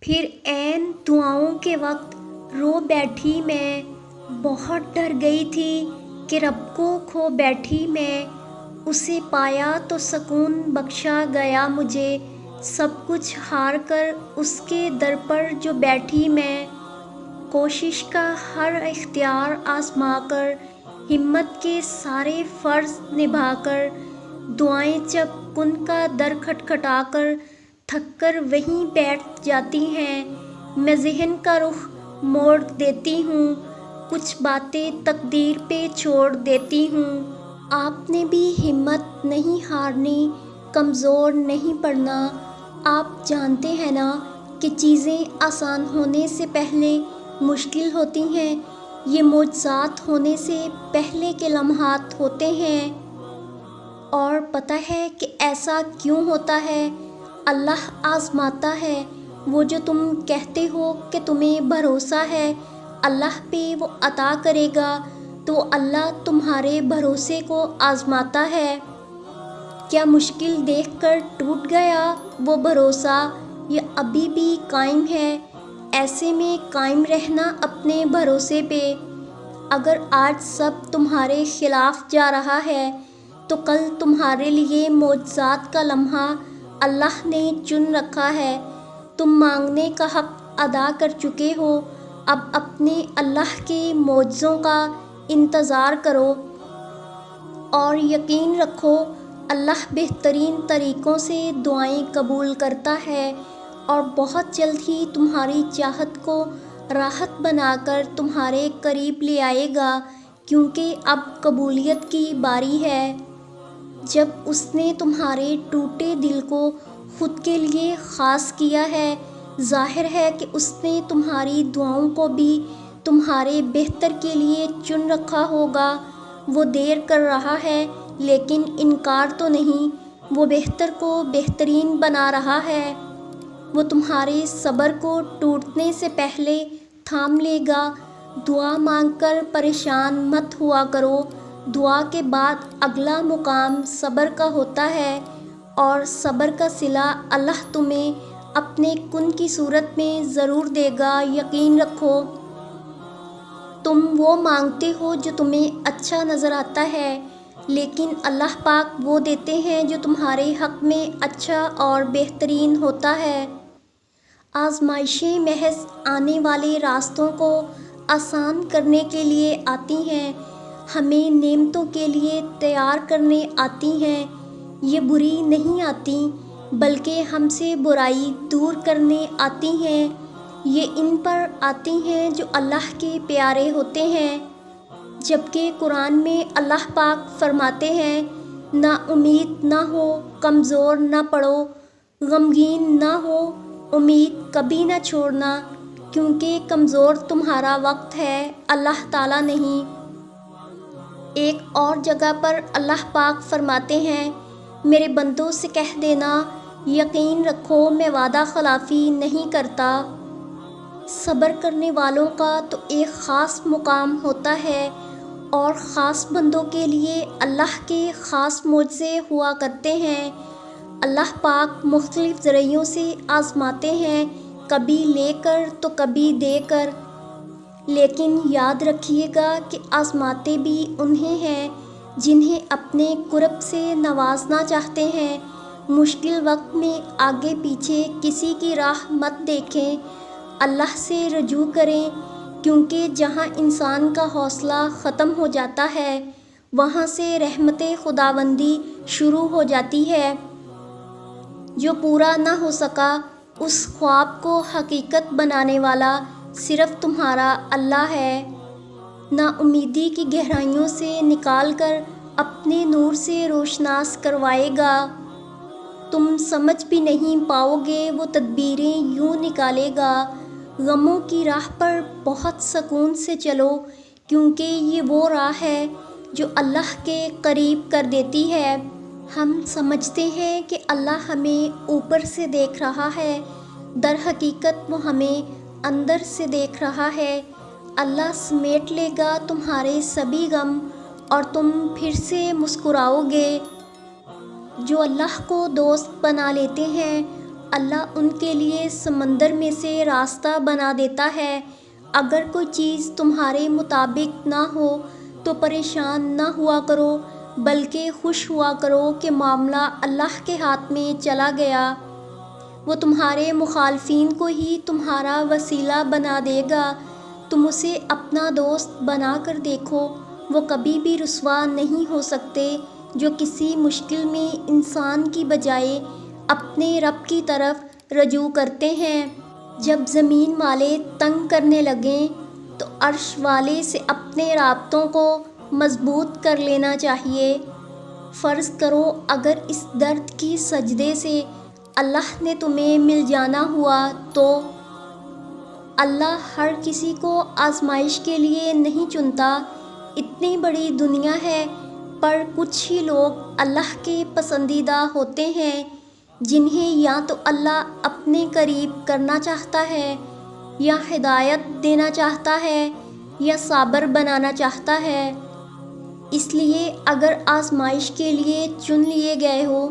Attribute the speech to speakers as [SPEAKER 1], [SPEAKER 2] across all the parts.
[SPEAKER 1] پھر عین دعاؤں کے وقت رو بیٹھی میں، بہت ڈر گئی تھی کہ رب کو کھو بیٹھی میں، اسے پایا تو سکون بخشا گیا مجھے، سب کچھ ہار کر اس کے در پر جو بیٹھی میں، کوشش کا ہر اختیار آزما کر، ہمت کے سارے فرض نبھا کر، دعائیں جب کن کا در کھٹکھٹا کر تھک کر وہیں بیٹھ جاتی ہیں، میں ذہن کا رخ موڑ دیتی ہوں، کچھ باتیں تقدیر پہ چھوڑ دیتی ہوں۔ آپ نے بھی ہمت نہیں ہارنی، کمزور نہیں پڑنا۔ آپ جانتے ہیں نا کہ چیزیں آسان ہونے سے پہلے مشکل ہوتی ہیں، یہ معجزات ہونے سے پہلے کے لمحات ہوتے ہیں۔ اور پتہ ہے کہ ایسا کیوں ہوتا ہے؟ اللہ آزماتا ہے۔ وہ جو تم کہتے ہو کہ تمہیں بھروسہ ہے اللہ پہ وہ عطا کرے گا، تو اللہ تمہارے بھروسے کو آزماتا ہے۔ کیا مشکل دیکھ کر ٹوٹ گیا وہ بھروسہ، یا ابھی بھی قائم ہے؟ ایسے میں قائم رہنا اپنے بھروسے پہ۔ اگر آج سب تمہارے خلاف جا رہا ہے، تو کل تمہارے لیے معجزات کا لمحہ اللہ نے چن رکھا ہے۔ تم مانگنے کا حق ادا کر چکے ہو، اب اپنے اللہ کے معجزوں کا انتظار کرو، اور یقین رکھو اللہ بہترین طریقوں سے دعائیں قبول کرتا ہے، اور بہت جلد ہی تمہاری چاہت کو راحت بنا کر تمہارے قریب لے آئے گا، کیونکہ اب قبولیت کی باری ہے۔ جب اس نے تمہارے ٹوٹے دل کو خود کے لیے خاص کیا ہے، ظاہر ہے کہ اس نے تمہاری دعاؤں کو بھی تمہارے بہتر کے لیے چن رکھا ہوگا۔ وہ دیر کر رہا ہے لیکن انکار تو نہیں، وہ بہتر کو بہترین بنا رہا ہے۔ وہ تمہارے صبر کو ٹوٹنے سے پہلے تھام لے گا۔ دعا مانگ کر پریشان مت ہوا کرو، دعا کے بعد اگلا مقام صبر کا ہوتا ہے، اور صبر کا صلہ اللہ تمہیں اپنے کن کی صورت میں ضرور دے گا، یقین رکھو۔ تم وہ مانگتے ہو جو تمہیں اچھا نظر آتا ہے، لیکن اللہ پاک وہ دیتے ہیں جو تمہارے حق میں اچھا اور بہترین ہوتا ہے۔ آزمائشیں محض آنے والے راستوں کو آسان کرنے کے لیے آتی ہیں، ہمیں نعمتوں کے لیے تیار کرنے آتی ہیں۔ یہ بری نہیں آتیں، بلکہ ہم سے برائی دور کرنے آتی ہیں۔ یہ ان پر آتی ہیں جو اللہ کے پیارے ہوتے ہیں۔ جبکہ قرآن میں اللہ پاک فرماتے ہیں، نا امید نہ ہو، کمزور نہ پڑو، غمگین نہ ہو، امید کبھی نہ چھوڑنا، کیونکہ کمزور تمہارا وقت ہے، اللہ تعالیٰ نہیں۔ ایک اور جگہ پر اللہ پاک فرماتے ہیں، میرے بندوں سے کہہ دینا، یقین رکھو میں وعدہ خلافی نہیں کرتا۔ صبر کرنے والوں کا تو ایک خاص مقام ہوتا ہے، اور خاص بندوں کے لیے اللہ کے خاص معجزے ہوا کرتے ہیں۔ اللہ پاک مختلف ذرائعوں سے آزماتے ہیں، کبھی لے کر تو کبھی دے کر، لیکن یاد رکھیے گا کہ آزماتے بھی انہیں ہیں جنہیں اپنے قرب سے نوازنا چاہتے ہیں۔ مشکل وقت میں آگے پیچھے کسی کی راہ مت دیکھیں، اللہ سے رجوع کریں، کیونکہ جہاں انسان کا حوصلہ ختم ہو جاتا ہے، وہاں سے رحمت خداوندی شروع ہو جاتی ہے۔ جو پورا نہ ہو سکا، اس خواب کو حقیقت بنانے والا صرف تمہارا اللہ ہے۔ نا امیدی کی گہرائیوں سے نکال کر اپنے نور سے روشناس کروائے گا۔ تم سمجھ بھی نہیں پاؤ گے وہ تدبیریں یوں نکالے گا۔ غموں کی راہ پر بہت سکون سے چلو، کیونکہ یہ وہ راہ ہے جو اللہ کے قریب کر دیتی ہے۔ ہم سمجھتے ہیں کہ اللہ ہمیں اوپر سے دیکھ رہا ہے، در حقیقت وہ ہمیں اندر سے دیکھ رہا ہے۔ اللہ سمیٹ لے گا تمہارے سبھی غم، اور تم پھر سے مسکراؤ گے۔ جو اللہ کو دوست بنا لیتے ہیں اللہ ان کے لیے سمندر میں سے راستہ بنا دیتا ہے۔ اگر کوئی چیز تمہارے مطابق نہ ہو تو پریشان نہ ہوا کرو، بلکہ خوش ہوا کرو کہ معاملہ اللہ کے ہاتھ میں چلا گیا۔ وہ تمہارے مخالفین کو ہی تمہارا وسیلہ بنا دے گا۔ تم اسے اپنا دوست بنا کر دیکھو، وہ کبھی بھی رسوا نہیں ہو سکتے جو کسی مشکل میں انسان کی بجائے اپنے رب کی طرف رجوع کرتے ہیں۔ جب زمین والے تنگ کرنے لگیں تو عرش والے سے اپنے رابطوں کو مضبوط کر لینا چاہیے۔ فرض کرو اگر اس درد کی سجدے سے اللہ نے تمہیں مل جانا ہوا تو اللہ ہر کسی کو آزمائش کے لیے نہیں چنتا۔ اتنی بڑی دنیا ہے پر کچھ ہی لوگ اللہ کے پسندیدہ ہوتے ہیں جنہیں یا تو اللہ اپنے قریب کرنا چاہتا ہے، یا ہدایت دینا چاہتا ہے، یا صابر بنانا چاہتا ہے۔ اس لیے اگر آزمائش کے لیے چن لیے گئے ہو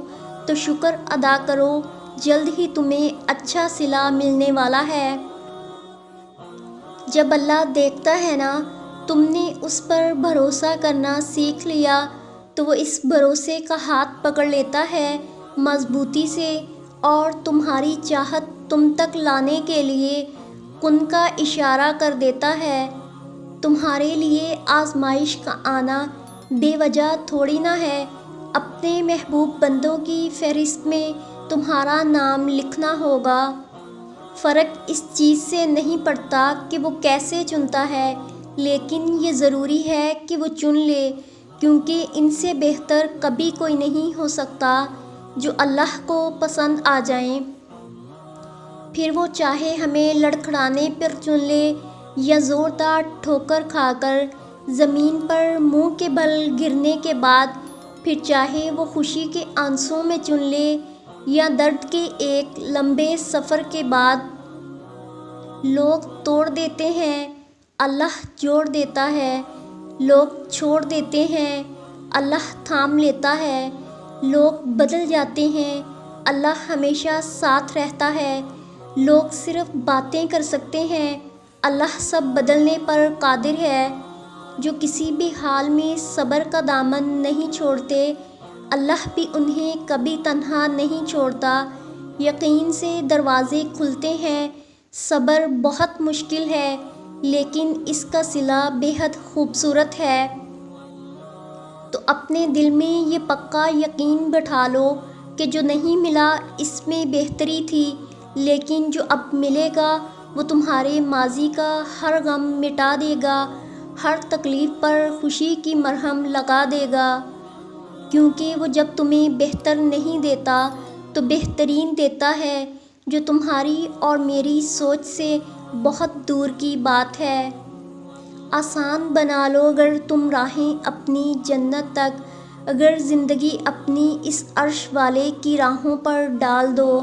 [SPEAKER 1] تو شکر ادا کرو، جلد ہی تمہیں اچھا صلہ ملنے والا ہے۔ جب اللہ دیکھتا ہے نا تم نے اس پر بھروسہ کرنا سیکھ لیا تو وہ اس بھروسے کا ہاتھ پکڑ لیتا ہے مضبوطی سے، اور تمہاری چاہت تم تک لانے کے لیے کن کا اشارہ کر دیتا ہے۔ تمہارے لیے آزمائش کا آنا بے وجہ تھوڑی نہ ہے۔ اپنے محبوب بندوں کی فہرست میں تمہارا نام لکھنا ہوگا۔ فرق اس چیز سے نہیں پڑتا کہ وہ کیسے چنتا ہے، لیکن یہ ضروری ہے کہ وہ چن لے، کیونکہ ان سے بہتر کبھی کوئی نہیں ہو سکتا جو اللہ کو پسند آ جائیں۔ پھر وہ چاہے ہمیں لڑکھڑانے پر چن لے یا زوردار ٹھوکر کھا کر زمین پر منہ کے بل گرنے کے بعد، پھر چاہے وہ خوشی کے آنسوں میں چن لے یا درد کے ایک لمبے سفر کے بعد۔ لوگ توڑ دیتے ہیں، اللہ جوڑ دیتا ہے۔ لوگ چھوڑ دیتے ہیں، اللہ تھام لیتا ہے۔ لوگ بدل جاتے ہیں، اللہ ہمیشہ ساتھ رہتا ہے۔ لوگ صرف باتیں کر سکتے ہیں، اللہ سب بدلنے پر قادر ہے۔ جو کسی بھی حال میں صبر کا دامن نہیں چھوڑتے، اللہ بھی انہیں کبھی تنہا نہیں چھوڑتا۔ یقین سے دروازے کھلتے ہیں۔ صبر بہت مشکل ہے لیکن اس کا صلہ بے حد خوبصورت ہے۔ تو اپنے دل میں یہ پکا یقین بٹھا لو کہ جو نہیں ملا اس میں بہتری تھی، لیکن جو اب ملے گا وہ تمہارے ماضی کا ہر غم مٹا دے گا، ہر تکلیف پر خوشی کی مرہم لگا دے گا، کیونکہ وہ جب تمہیں بہتر نہیں دیتا تو بہترین دیتا ہے، جو تمہاری اور میری سوچ سے بہت دور کی بات ہے۔ آسان بنا لو اگر تم راہیں اپنی جنت تک، اگر زندگی اپنی اس عرش والے کی راہوں پر ڈال دو۔